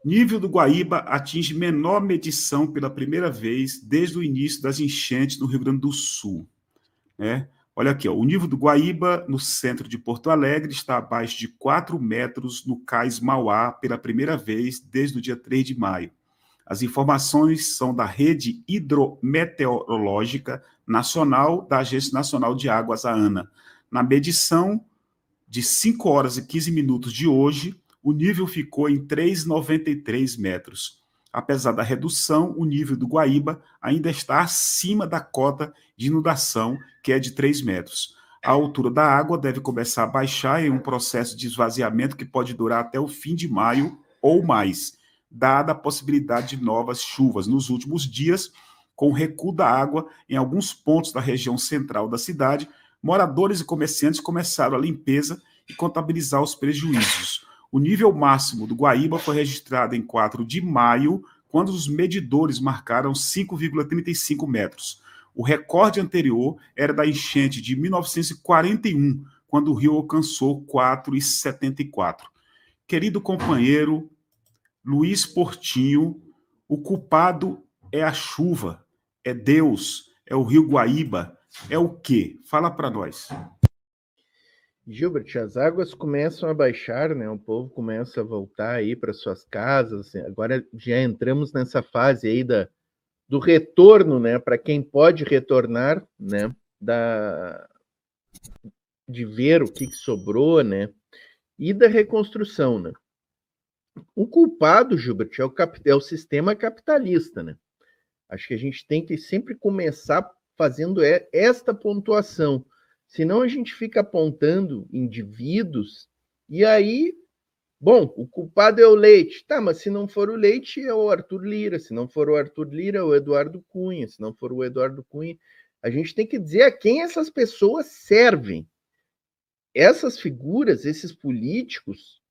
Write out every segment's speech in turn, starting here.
Nível do Guaíba atinge menor medição pela primeira vez desde o início das enchentes no Rio Grande do Sul. Né? Olha aqui, ó, o nível do Guaíba, no centro de Porto Alegre, está abaixo de 4 metros no cais Mauá pela primeira vez desde o dia 3 de maio. As informações são da Rede Hidrometeorológica Nacional da Agência Nacional de Águas, a ANA. Na medição de 5 horas e 15 minutos de hoje, o nível ficou em 3,93 metros. Apesar da redução, o nível do Guaíba ainda está acima da cota de inundação, que é de 3 metros. A altura da água deve começar a baixar em um processo de esvaziamento que pode durar até o fim de maio ou mais, dada a possibilidade de novas chuvas nos últimos dias. Com o recuo da água em alguns pontos da região central da cidade, moradores e comerciantes começaram a limpeza e contabilizar os prejuízos. O nível máximo do Guaíba foi registrado em 4 de maio, quando os medidores marcaram 5,35 metros. O recorde anterior era da enchente de 1941, quando o rio alcançou 4,74. Querido companheiro Luiz Portinho, o culpado é a chuva, é Deus, é o rio Guaíba, é o quê? Fala para nós. Gilbert, as águas começam a baixar, né? O povo começa a voltar aí para suas casas. Agora já entramos nessa fase aí do retorno, né? Para quem pode retornar, né? De ver o que sobrou, né? E da reconstrução, né? O culpado, Gilbert, é o sistema capitalista, né? Acho que a gente tem que sempre começar fazendo esta pontuação. Senão a gente fica apontando indivíduos e aí, bom, o culpado é o Leite. Tá, mas se não for o Leite, é o Arthur Lira. Se não for o Arthur Lira, é o Eduardo Cunha. Se não for o Eduardo Cunha, a gente tem que dizer a quem essas pessoas servem. Essas figuras, esses políticos,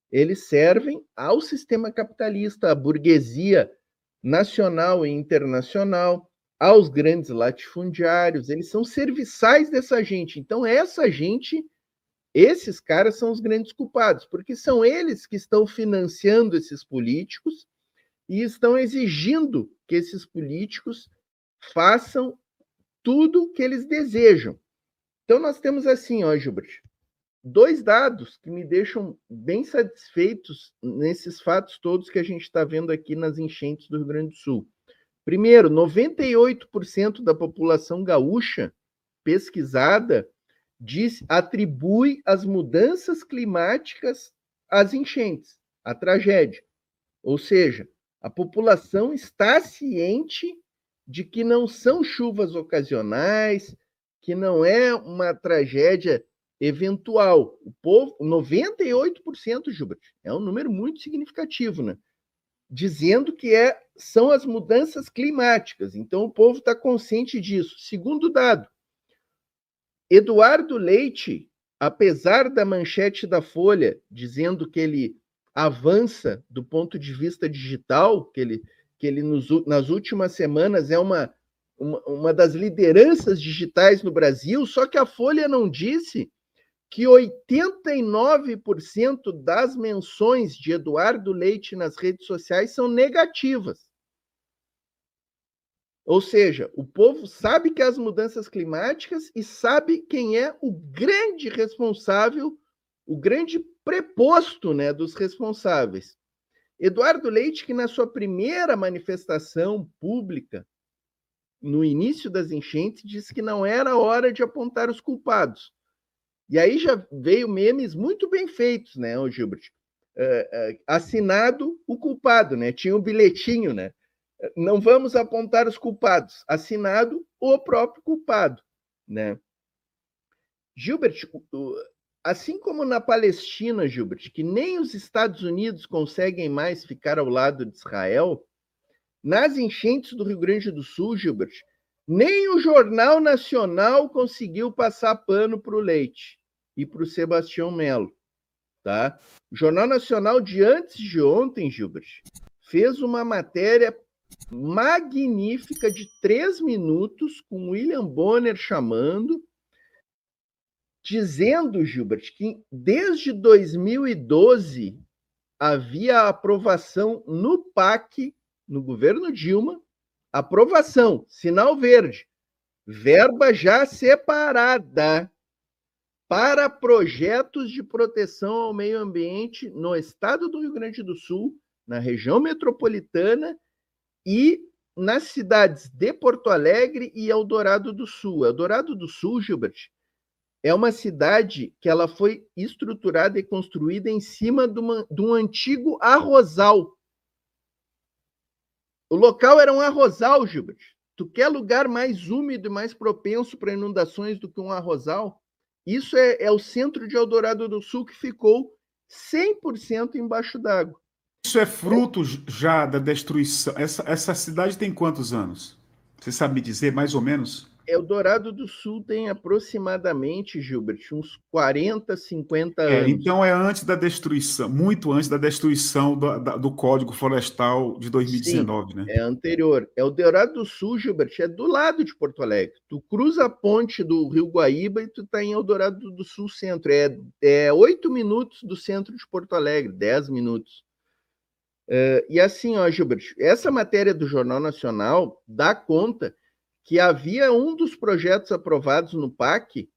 eles servem ao sistema capitalista, à burguesia nacional e internacional, aos grandes latifundiários, eles são serviçais dessa gente. Então, essa gente, esses caras são os grandes culpados, porque são eles que estão financiando esses políticos e estão exigindo que esses políticos façam tudo o que eles desejam. Então, nós temos assim, ó, Gilbert, 2 dados que me deixam bem satisfeitos nesses fatos todos que a gente está vendo aqui nas enchentes do Rio Grande do Sul. Primeiro, 98% da população gaúcha pesquisada atribui as mudanças climáticas às enchentes, à tragédia. Ou seja, a população está ciente de que não são chuvas ocasionais, que não é uma tragédia eventual. O povo, 98%, Gilbert, é um número muito significativo, né? Dizendo que são as mudanças climáticas. Então, o povo está consciente disso. Segundo dado, Eduardo Leite, apesar da manchete da Folha dizendo que ele avança do ponto de vista digital, que ele nas últimas semanas é uma das lideranças digitais no Brasil, só que a Folha não disse que 89% das menções de Eduardo Leite nas redes sociais são negativas. Ou seja, o povo sabe que as mudanças climáticas e sabe quem é o grande responsável, o grande preposto, né, dos responsáveis. Eduardo Leite, que na sua primeira manifestação pública, no início das enchentes, disse que não era hora de apontar os culpados. E aí já veio memes muito bem feitos, né, o Gilbert? Assinado o culpado, né? Tinha um bilhetinho, né? Não vamos apontar os culpados. Assinado o próprio culpado, né? Gilbert, assim como na Palestina, Gilbert, que nem os Estados Unidos conseguem mais ficar ao lado de Israel, nas enchentes do Rio Grande do Sul, Gilbert, nem o Jornal Nacional conseguiu passar pano para o Leite e para o Sebastião Melo. Tá? O Jornal Nacional de antes de ontem, Gilbert, fez uma matéria magnífica de 3 minutos com William Bonner chamando, dizendo, Gilbert, que desde 2012 havia aprovação no PAC, no governo Dilma, aprovação, sinal verde, verba já separada para projetos de proteção ao meio ambiente no estado do Rio Grande do Sul, na região metropolitana e nas cidades de Porto Alegre e Eldorado do Sul. Eldorado do Sul, Gilbert, é uma cidade que ela foi estruturada e construída em cima de um antigo arrozal. O local era um arrozal, Gilbert. Tu quer lugar mais úmido e mais propenso para inundações do que um arrozal? Isso é o centro de Eldorado do Sul, que ficou 100% embaixo d'água. Isso é fruto já da destruição. Essa cidade tem quantos anos? Você sabe me dizer, mais ou menos? Eldorado do Sul tem aproximadamente, Gilbert, uns 40, 50 anos. Então é antes da destruição, muito antes da destruição do Código Florestal de 2019, Sim, né? É anterior. Eldorado do Sul, Gilbert, é do lado de Porto Alegre. Tu cruza a ponte do Rio Guaíba e tu está em Eldorado do Sul centro. É 8 minutos do centro de Porto Alegre, 10 minutos. E assim, ó, Gilbert, essa matéria do Jornal Nacional dá conta que havia um dos projetos aprovados no PAC,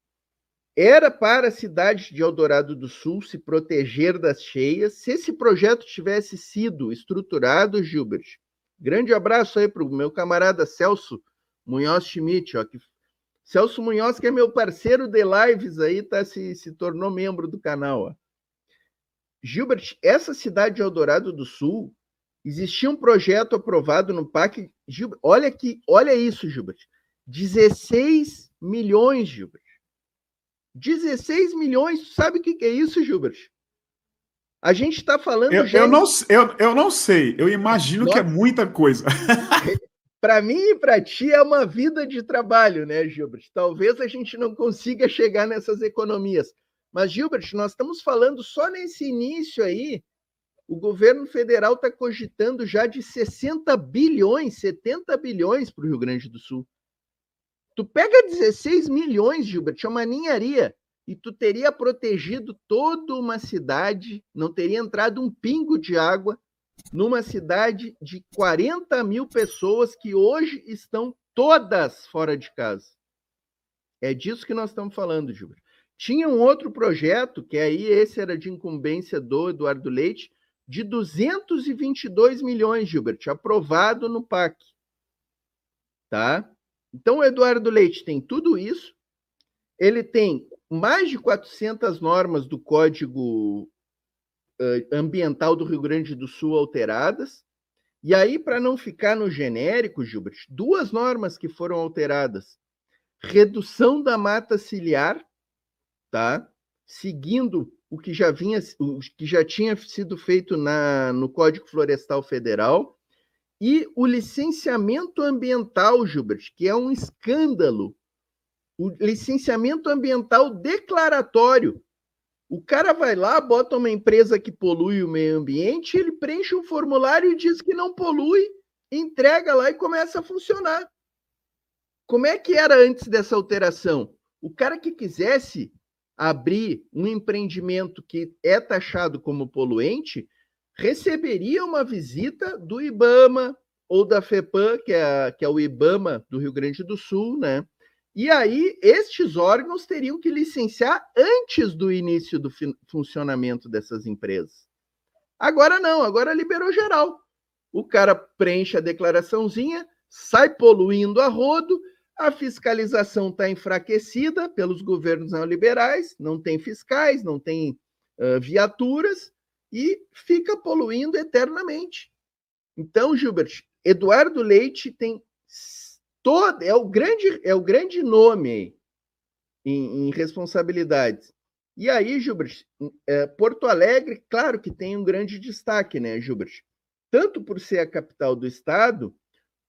era para a cidade de Eldorado do Sul se proteger das cheias. Se esse projeto tivesse sido estruturado, Gilbert, grande abraço aí para o meu camarada Celso Munhoz Schmidt, ó, Celso Munhoz, que é meu parceiro de lives aí, se tornou membro do canal. Ó. Gilbert, essa cidade de Eldorado do Sul, existia um projeto aprovado no PAC. Gilbert, olha isso, Gilbert. 16 milhões, Gilbert. 16 milhões, sabe o que é isso, Gilbert? A gente está falando eu não sei, eu imagino que é muita coisa. Para mim e para ti é uma vida de trabalho, né, Gilbert? Talvez a gente não consiga chegar nessas economias. Mas, Gilbert, nós estamos falando só nesse início aí, o governo federal está cogitando já de 60 bilhões, 70 bilhões para o Rio Grande do Sul. Tu pega 16 milhões, Gilbert, é uma ninharia, e tu teria protegido toda uma cidade, não teria entrado um pingo de água numa cidade de 40 mil pessoas que hoje estão todas fora de casa. É disso que nós estamos falando, Gilbert. Tinha um outro projeto, que aí esse era de incumbência do Eduardo Leite, de 222 milhões, Gilbert, aprovado no PAC. Tá? Então, o Eduardo Leite tem tudo isso, ele tem mais de 400 normas do Código Ambiental do Rio Grande do Sul alteradas, e aí, para não ficar no genérico, Gilbert, 2 normas que foram alteradas. Redução da mata ciliar, tá? Seguindo o que já tinha sido feito no Código Florestal Federal, e o licenciamento ambiental, Gilbert, que é um escândalo. O licenciamento ambiental declaratório. O cara vai lá, bota uma empresa que polui o meio ambiente, ele preenche um formulário e diz que não polui, entrega lá e começa a funcionar. Como é que era antes dessa alteração? O cara que quisesse abrir um empreendimento que é taxado como poluente, receberia uma visita do IBAMA ou da FEPAM, que é o IBAMA do Rio Grande do Sul, né? E aí, estes órgãos teriam que licenciar antes do início do funcionamento dessas empresas. Agora não, agora liberou geral. O cara preenche a declaraçãozinha, sai poluindo a rodo, a fiscalização está enfraquecida pelos governos neoliberais, não tem fiscais, não tem viaturas, e fica poluindo eternamente. Então, Gilbert, Eduardo Leite tem é o grande nome em responsabilidades. E aí, Gilbert, Porto Alegre, claro que tem um grande destaque, né, Gilbert? Tanto por ser a capital do estado,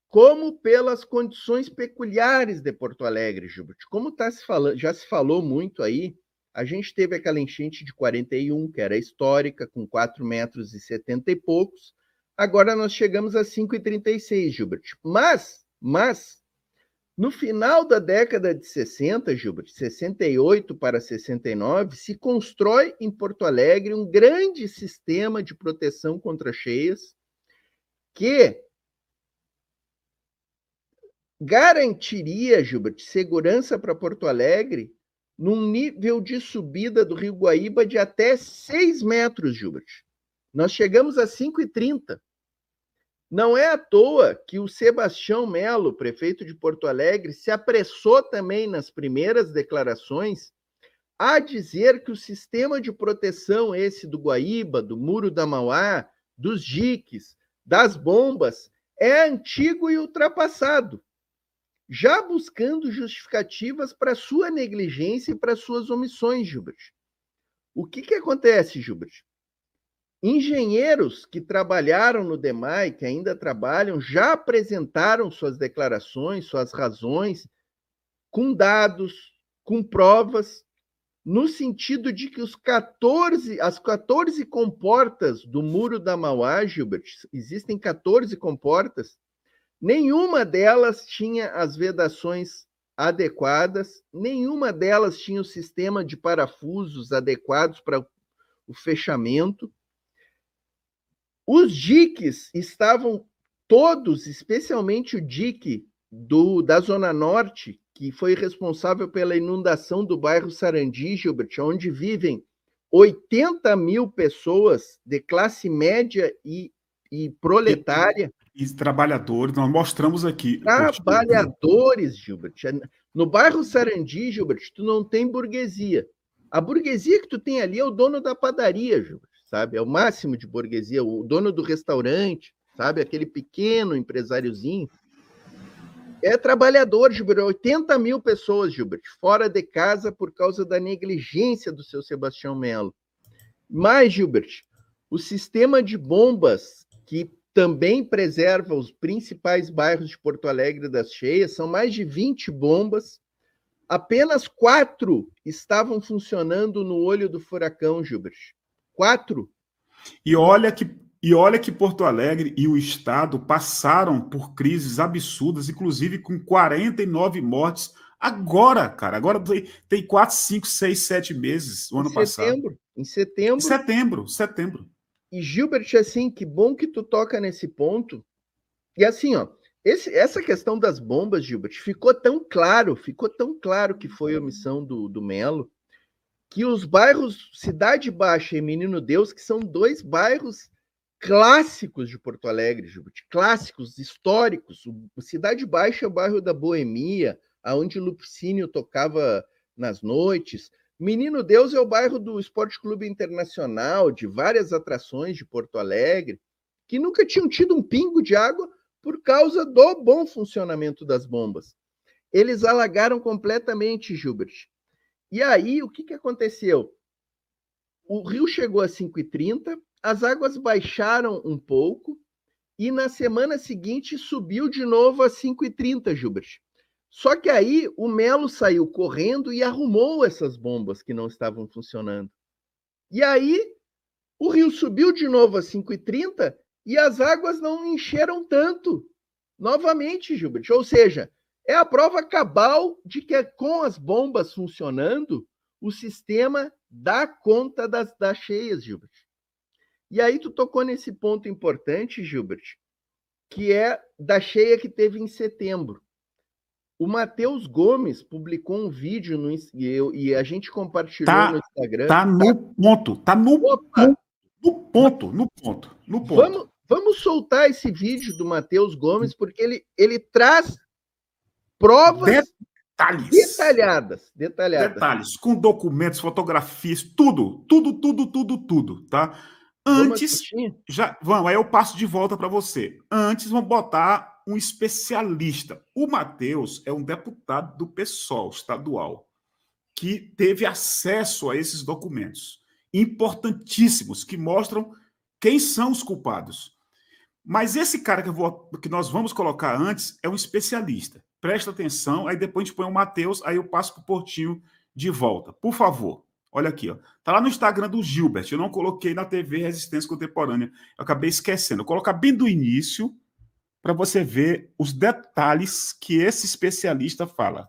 como pelas condições peculiares de Porto Alegre, Gilbert. Como já se falou muito aí, a gente teve aquela enchente de 41, que era histórica, com 4,70 metros e poucos. Agora nós chegamos a 5,36, Gilbert. Mas No final da década de 60, Gilbert, 68 para 69, se constrói em Porto Alegre um grande sistema de proteção contra cheias que garantiria, Gilbert, segurança para Porto Alegre num nível de subida do Rio Guaíba de até 6 metros, Gilbert. Nós chegamos a 5,30. Não é à toa que o Sebastião Melo, prefeito de Porto Alegre, se apressou também nas primeiras declarações a dizer que o sistema de proteção esse do Guaíba, do Muro da Mauá, dos diques, das bombas, é antigo e ultrapassado, já buscando justificativas para sua negligência e para suas omissões, Gilbert. O que acontece, Gilbert? Engenheiros que trabalharam no DEMAI, que ainda trabalham, já apresentaram suas declarações, suas razões, com dados, com provas, no sentido de que as 14 comportas do Muro da Mauá, Gilbert, existem 14 comportas, nenhuma delas tinha as vedações adequadas, nenhuma delas tinha o sistema de parafusos adequados para o fechamento. Os diques estavam todos, especialmente o dique da Zona Norte, que foi responsável pela inundação do bairro Sarandi, Gilbert, onde vivem 80 mil pessoas de classe média e proletária. E trabalhadores, nós mostramos aqui. Trabalhadores, Gilbert. No bairro Sarandi, Gilbert, tu não tem burguesia. A burguesia que tu tem ali é o dono da padaria, Gilbert, sabe? É o máximo de burguesia, o dono do restaurante, sabe? Aquele pequeno empresáriozinho. É trabalhador, Gilbert. 80 mil pessoas, Gilbert, fora de casa por causa da negligência do seu Sebastião Melo. Mas, Gilbert, o sistema de bombas que também preserva os principais bairros de Porto Alegre das cheias, são mais de 20 bombas, apenas 4 estavam funcionando no olho do furacão, Gilbert. 4. E olha que Porto Alegre e o Estado passaram por crises absurdas, inclusive com 49 mortes agora, cara. Agora tem 4, 5, 6, 7 meses, o ano passado. Em setembro. Setembro. E, Gilbert, assim, que bom que tu toca nesse ponto. E assim, ó, essa questão das bombas, Gilbert, ficou tão claro que foi a omissão do Melo, que os bairros Cidade Baixa e Menino Deus, que são 2 bairros clássicos de Porto Alegre, Gilbert, clássicos, históricos. O Cidade Baixa é o bairro da Boemia, onde Lupicínio tocava nas noites. Menino Deus é o bairro do Esporte Clube Internacional, de várias atrações de Porto Alegre, que nunca tinham tido um pingo de água por causa do bom funcionamento das bombas. Eles alagaram completamente, Gilbert. E aí, o que aconteceu? O rio chegou a 5,30, as águas baixaram um pouco, e na semana seguinte subiu de novo a 5,30, Gilbert. Só que aí o Melo saiu correndo e arrumou essas bombas que não estavam funcionando. E aí o rio subiu de novo a 5,30 e as águas não encheram tanto novamente, Gilbert. Ou seja, é a prova cabal de que com as bombas funcionando, o sistema dá conta das cheias, Gilbert. E aí tu tocou nesse ponto importante, Gilbert, que é da cheia que teve em setembro. O Matheus Gomes publicou um vídeo e a gente compartilhou no Instagram. Tá no ponto. Vamos soltar esse vídeo do Matheus Gomes, porque ele traz provas detalhadas. Detalhes, com documentos, fotografias, tudo, tá? Antes, aí eu passo de volta para você. Antes, vamos botar um especialista. O Matheus é um deputado do PSOL estadual que teve acesso a esses documentos importantíssimos que mostram quem são os culpados. Mas esse cara que nós vamos colocar antes é um especialista. Presta atenção, aí depois a gente põe o Matheus, aí eu passo para o Portinho de volta. Por favor, olha aqui, ó. Tá lá no Instagram do Gilbert, eu não coloquei na TV Resistência Contemporânea, eu acabei esquecendo. Eu vou colocar bem do início, para você ver os detalhes que esse especialista fala.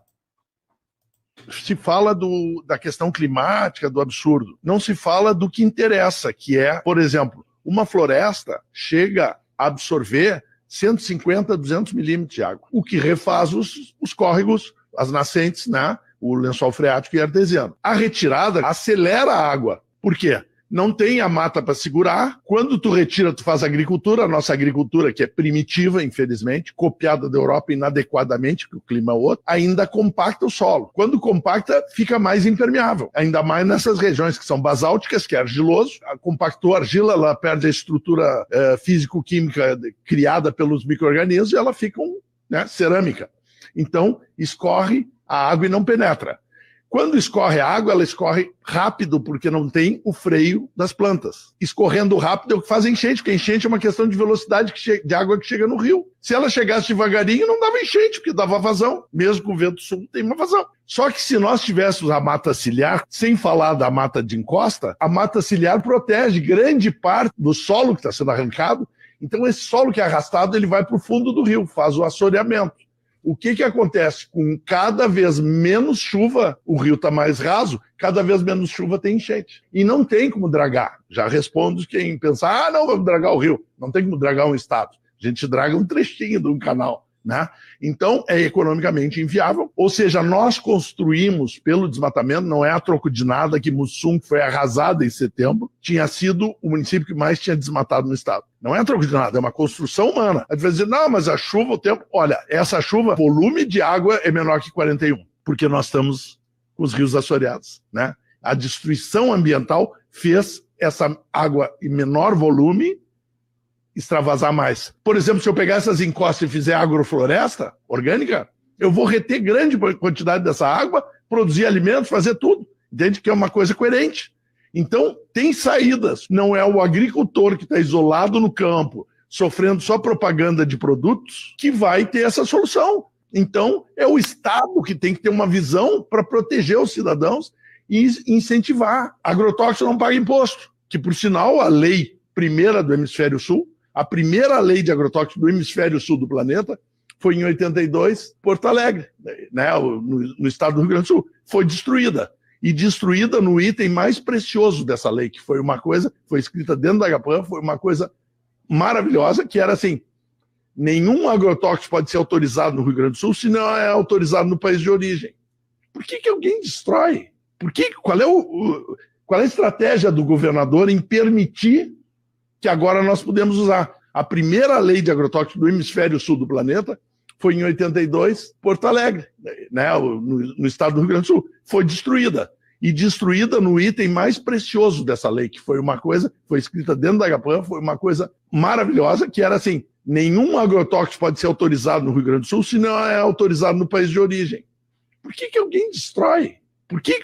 Se fala da questão climática, do absurdo. Não se fala do que interessa, que é, por exemplo, uma floresta chega a absorver 150, 200 milímetros de água, o que refaz os córregos, as nascentes, né? O lençol freático e artesiano. A retirada acelera a água. Por quê? Não tem a mata para segurar. Quando tu retira, tu faz agricultura, a nossa agricultura, que é primitiva, infelizmente, copiada da Europa inadequadamente, porque o clima é outro, ainda compacta o solo. Quando compacta, fica mais impermeável. Ainda mais nessas regiões que são basálticas, que é argiloso. Compactou a argila, ela perde a estrutura físico-química criada pelos micro-organismos e ela fica cerâmica. Então, escorre a água e não penetra. Quando escorre a água, ela escorre rápido, porque não tem o freio das plantas. Escorrendo rápido é o que faz enchente, porque enchente é uma questão de velocidade de água que chega no rio. Se ela chegasse devagarinho, não dava enchente, porque dava vazão. Mesmo com o vento sul, tem uma vazão. Só que se nós tivéssemos a mata ciliar, sem falar da mata de encosta, a mata ciliar protege grande parte do solo que está sendo arrancado. Então, esse solo que é arrastado, ele vai para o fundo do rio, faz o assoreamento. O que acontece? Com cada vez menos chuva, o rio está mais raso, cada vez menos chuva tem enchente. E não tem como dragar. Já respondo quem pensar, não, vamos dragar o rio. Não tem como dragar um estado. A gente draga um trechinho de um canal, né? Então, é economicamente inviável. Ou seja, nós construímos pelo desmatamento, não é a troco de nada que Mussum, que foi arrasada em setembro, tinha sido o município que mais tinha desmatado no estado. Não é a troco de nada, é uma construção humana. A gente vai dizer, não, mas a chuva, o tempo... Olha, essa chuva, volume de água é menor que 41, porque nós estamos com os rios assoreados, né? A destruição ambiental fez essa água em menor volume extravasar mais. Por exemplo, se eu pegar essas encostas e fizer agrofloresta orgânica, eu vou reter grande quantidade dessa água, produzir alimentos, fazer tudo. Entende? Que é uma coisa coerente. Então, tem saídas. Não é o agricultor que está isolado no campo, sofrendo só propaganda de produtos, que vai ter essa solução. Então, é o Estado que tem que ter uma visão para proteger os cidadãos e incentivar. Agrotóxico não paga imposto, que, por sinal, a lei primeira do Hemisfério Sul, a primeira lei de agrotóxico do Hemisfério Sul do planeta, foi em 82, Porto Alegre, né, no estado do Rio Grande do Sul. Foi destruída. E destruída no item mais precioso dessa lei, que foi uma coisa, foi escrita dentro da Agapan, foi uma coisa maravilhosa, que era assim, nenhum agrotóxico pode ser autorizado no Rio Grande do Sul se não é autorizado no país de origem. Por que alguém destrói? Qual é a estratégia do governador em permitir que agora nós podemos usar? A primeira lei de agrotóxico do Hemisfério Sul do planeta foi em 82, Porto Alegre, né, no estado do Rio Grande do Sul. Foi destruída. E destruída no item mais precioso dessa lei, que foi uma coisa, foi escrita dentro da Agapan, foi uma coisa maravilhosa, que era assim, nenhum agrotóxico pode ser autorizado no Rio Grande do Sul se não é autorizado no país de origem. Por que alguém destrói?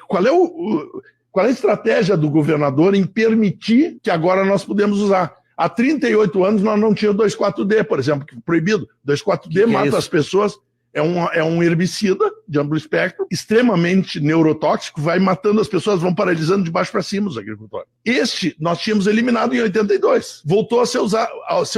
Qual é a estratégia do governador em permitir que agora nós podemos usar? Há 38 anos nós não tínhamos 2,4-D, por exemplo, que é proibido. 2,4-D mata as pessoas, é um herbicida de amplo espectro, extremamente neurotóxico, vai matando as pessoas, vão paralisando de baixo para cima os agricultores. Este nós tínhamos eliminado em 82, voltou a ser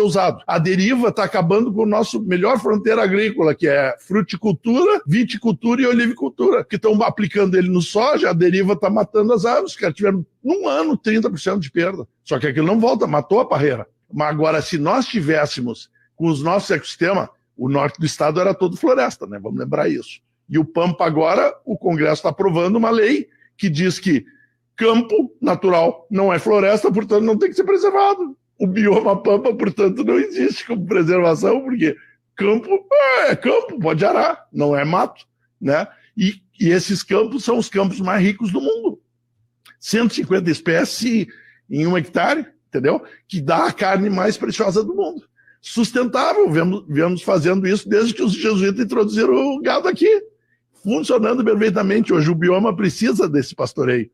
usado. A deriva está acabando com a nossa melhor fronteira agrícola, que é fruticultura, viticultura e olivicultura, que estão aplicando ele no soja, a deriva está matando as árvores, que tiveram num ano 30% de perda. Só que aquilo não volta, matou a parreira. Mas agora, se nós tivéssemos com os nossos ecossistemas, o norte do estado era todo floresta, né? Vamos lembrar isso. E o Pampa agora, o Congresso está aprovando uma lei que diz que campo natural não é floresta, portanto não tem que ser preservado. O bioma Pampa, portanto, não existe como preservação, porque campo é campo, pode arar, não é mato, né? E esses campos são os campos mais ricos do mundo. 150 espécies em 1 hectare, entendeu? Que dá a carne mais preciosa do mundo. Sustentável, viemos fazendo isso desde que os jesuítas introduziram o gado aqui, funcionando perfeitamente. Hoje o bioma precisa desse pastoreio.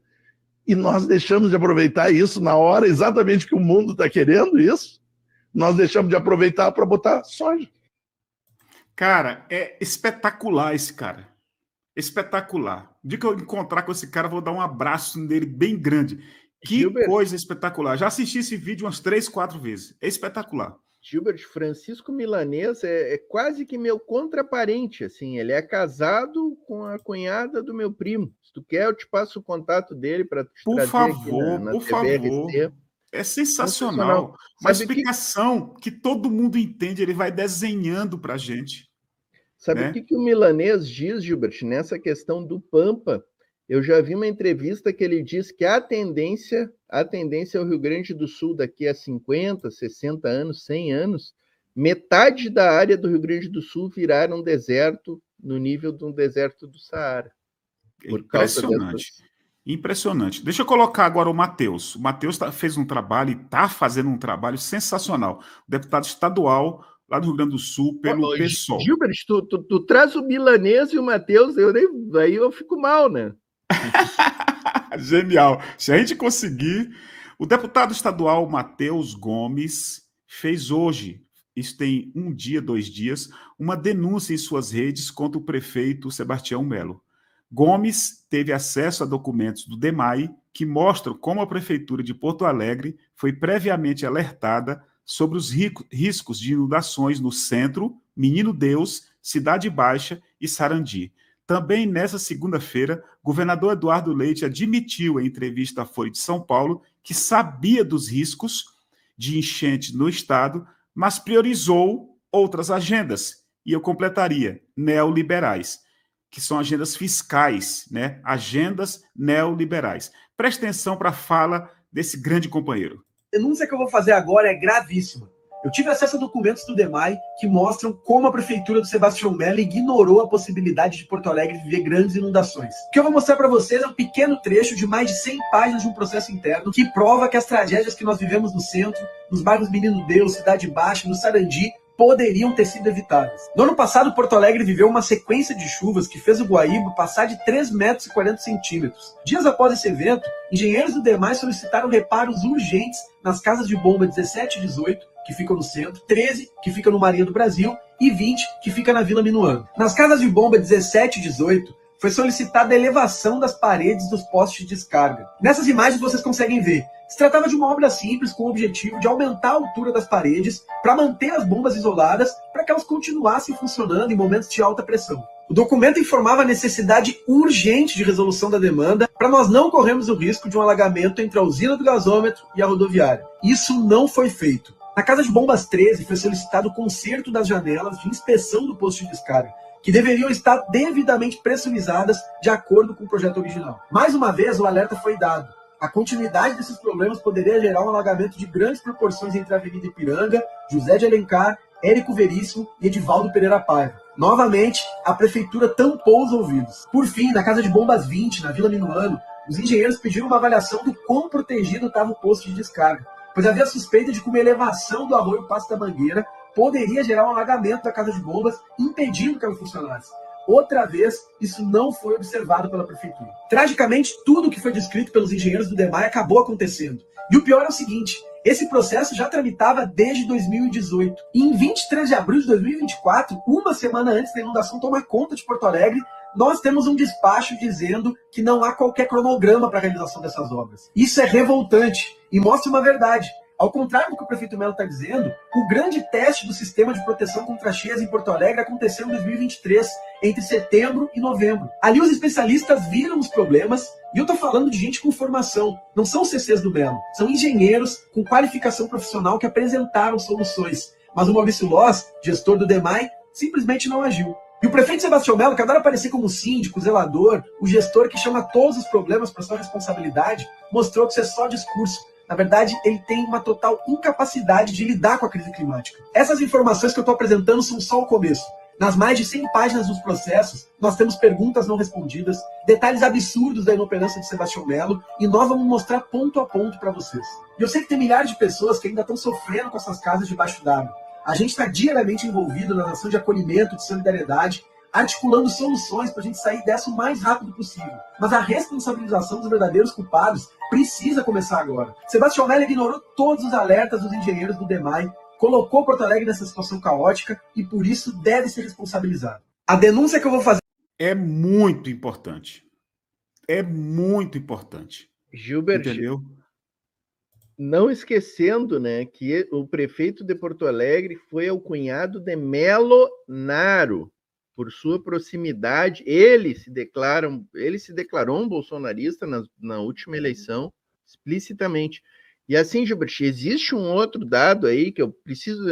E nós deixamos de aproveitar isso na hora exatamente que o mundo está querendo isso, nós deixamos de aproveitar para botar soja. Cara, é espetacular esse cara. Espetacular. O dia que eu encontrar com esse cara, eu vou dar um abraço nele bem grande. Que Gilberto, coisa espetacular. Já assisti esse vídeo umas 3, 4 vezes. É espetacular. Gilbert, Francisco Milanês é quase que meu contraparente, assim, ele é casado com a cunhada do meu primo. Se tu quer, eu te passo o contato dele para te Por trazer aqui favor, na por favor. TVRC. É Sensacional. sensacional. Uma Sabe explicação que todo mundo entende, ele vai desenhando para a gente. Sabe o que o Milanês diz, Gilbert, nessa questão do Pampa? Eu já vi uma entrevista que ele diz que a tendência é o Rio Grande do Sul daqui a 50, 60 anos, 100 anos, metade da área do Rio Grande do Sul virar um deserto no nível de um deserto do Saara. Impressionante. Impressionante. Deixa eu colocar agora o Matheus. O Matheus fez um trabalho e está fazendo um trabalho sensacional. Deputado estadual lá do Rio Grande do Sul pelo PSOL. Gilbert, tu traz o Milanês e o Matheus, aí eu fico mal, né? Genial. Se a gente conseguir... O deputado estadual Matheus Gomes fez hoje, isso tem 1 dia, 2 dias, uma denúncia em suas redes contra o prefeito Sebastião Melo. Gomes teve acesso a documentos do DEMAI que mostram como a Prefeitura de Porto Alegre foi previamente alertada sobre os riscos de inundações no centro, Menino Deus, Cidade Baixa e Sarandi. Também nessa segunda-feira, o governador Eduardo Leite admitiu em entrevista à Folha de São Paulo que sabia dos riscos de enchente no estado, mas priorizou outras agendas, e eu completaria, neoliberais, que são agendas fiscais, né? Agendas neoliberais. Preste atenção para a fala desse grande companheiro. A denúncia que eu vou fazer agora é gravíssima. Eu tive acesso a documentos do DEMAI que mostram como a prefeitura do Sebastião Melo ignorou a possibilidade de Porto Alegre viver grandes inundações. O que eu vou mostrar para vocês é um pequeno trecho de mais de 100 páginas de um processo interno que prova que as tragédias que nós vivemos no centro, nos bairros Menino Deus, Cidade Baixa, no Sarandi, poderiam ter sido evitadas. No ano passado, Porto Alegre viveu uma sequência de chuvas que fez o Guaíba passar de 3,40 metros. Dias após esse evento, engenheiros do DEMAI solicitaram reparos urgentes nas casas de bomba 17 e 18, que ficam no centro, 13, que fica no Marinha do Brasil, e 20, que fica na Vila Minuano. Nas casas de bomba 17 e 18, foi solicitada a elevação das paredes dos postes de descarga. Nessas imagens vocês conseguem ver. Se tratava de uma obra simples com o objetivo de aumentar a altura das paredes para manter as bombas isoladas para que elas continuassem funcionando em momentos de alta pressão. O documento informava a necessidade urgente de resolução da demanda para nós não corrermos o risco de um alagamento entre a usina do gasômetro e a rodoviária. Isso não foi feito. Na casa de bombas 13 foi solicitado o conserto das janelas de inspeção do posto de descarga, que deveriam estar devidamente pressurizadas de acordo com o projeto original. Mais uma vez, o alerta foi dado. A continuidade desses problemas poderia gerar um alagamento de grandes proporções entre a Avenida Ipiranga, José de Alencar, Érico Veríssimo e Edivaldo Pereira Paiva. Novamente, a prefeitura tampou os ouvidos. Por fim, na casa de bombas 20, na Vila Minuano, os engenheiros pediram uma avaliação do quão protegido estava o posto de descarga, pois havia suspeita de que uma elevação do arroio Passo da Mangueira poderia gerar um alagamento da casa de bombas, impedindo que ela funcionasse. Outra vez, isso não foi observado pela prefeitura. Tragicamente, tudo que foi descrito pelos engenheiros do DEMAI acabou acontecendo. E o pior é o seguinte, esse processo já tramitava desde 2018. E em 23 de abril de 2024, uma semana antes da inundação tomar conta de Porto Alegre, nós temos um despacho dizendo que não há qualquer cronograma para a realização dessas obras. Isso é revoltante e mostra uma verdade. Ao contrário do que o prefeito Melo está dizendo, o grande teste do sistema de proteção contra cheias em Porto Alegre aconteceu em 2023, entre setembro e novembro. Ali os especialistas viram os problemas, e eu estou falando de gente com formação, não são CCs do Melo, são engenheiros com qualificação profissional que apresentaram soluções. Mas o Maurício Loz, gestor do DEMAI, simplesmente não agiu. E o prefeito Sebastião Melo, que adora aparecer como síndico, zelador, o gestor que chama todos os problemas para sua responsabilidade, mostrou que isso é só discurso. Na verdade, ele tem uma total incapacidade de lidar com a crise climática. Essas informações que eu estou apresentando são só o começo. Nas mais de 100 páginas dos processos, nós temos perguntas não respondidas, detalhes absurdos da inoperância de Sebastião Melo, e nós vamos mostrar ponto a ponto para vocês. E eu sei que tem milhares de pessoas que ainda estão sofrendo com essas casas debaixo d'água. A gente está diariamente envolvido na ação de acolhimento, de solidariedade, articulando soluções para a gente sair dessa o mais rápido possível. Mas a responsabilização dos verdadeiros culpados precisa começar agora. Sebastião Melo ignorou todos os alertas dos engenheiros do DEMAI, colocou Porto Alegre nessa situação caótica e por isso deve ser responsabilizado. A denúncia que eu vou fazer é muito importante. É muito importante. Gilbert, entendeu? Não esquecendo, né, que o prefeito de Porto Alegre foi o cunhado de Melo Naro, por sua proximidade. Ele se declarou um bolsonarista na última eleição, explicitamente. E assim, Gilbert, existe um outro dado aí que eu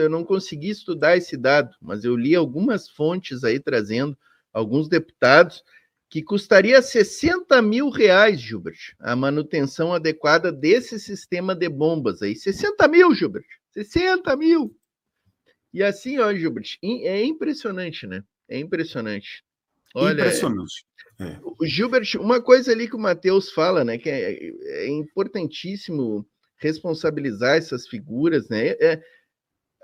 não consegui estudar esse dado, mas eu li algumas fontes aí trazendo alguns deputados que custaria 60 mil reais, Gilbert, a manutenção adequada desse sistema de bombas aí. 60 mil, Gilbert, 60 mil. E assim, ó, Gilbert, é impressionante, né? É impressionante. Olha, impressionante. O Gilbert, uma coisa ali que o Matheus fala, né, que é importantíssimo responsabilizar essas figuras, né?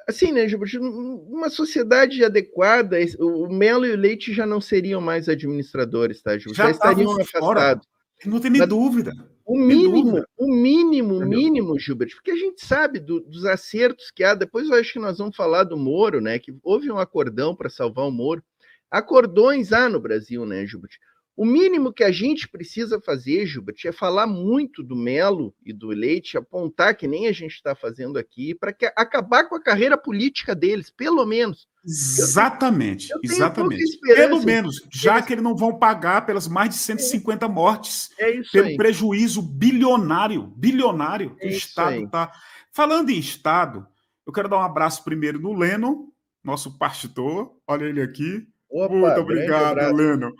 Assim, né, Gilbert, uma sociedade adequada, o Melo e o Leite já não seriam mais administradores, tá, Gilbert? Já estariam afastados. Não tem nem dúvida. O mínimo, Gilbert, porque a gente sabe dos acertos que há. Depois eu acho que nós vamos falar do Moro, né? Que houve um acordão para salvar o Moro. Acordões há no Brasil, né, Gilbert? O mínimo que a gente precisa fazer, Gilbert, é falar muito do Melo e do Leite, apontar que nem a gente está fazendo aqui, para acabar com a carreira política deles, pelo menos. Exatamente, eu tenho exatamente. Pelo menos, já que eles não vão pagar pelas mais de 150 mortes, pelo aí. Prejuízo bilionário que o Estado está. Falando em Estado, eu quero dar um abraço primeiro no Leno, nosso pastor, olha ele aqui. Opa, muito obrigado, Leno.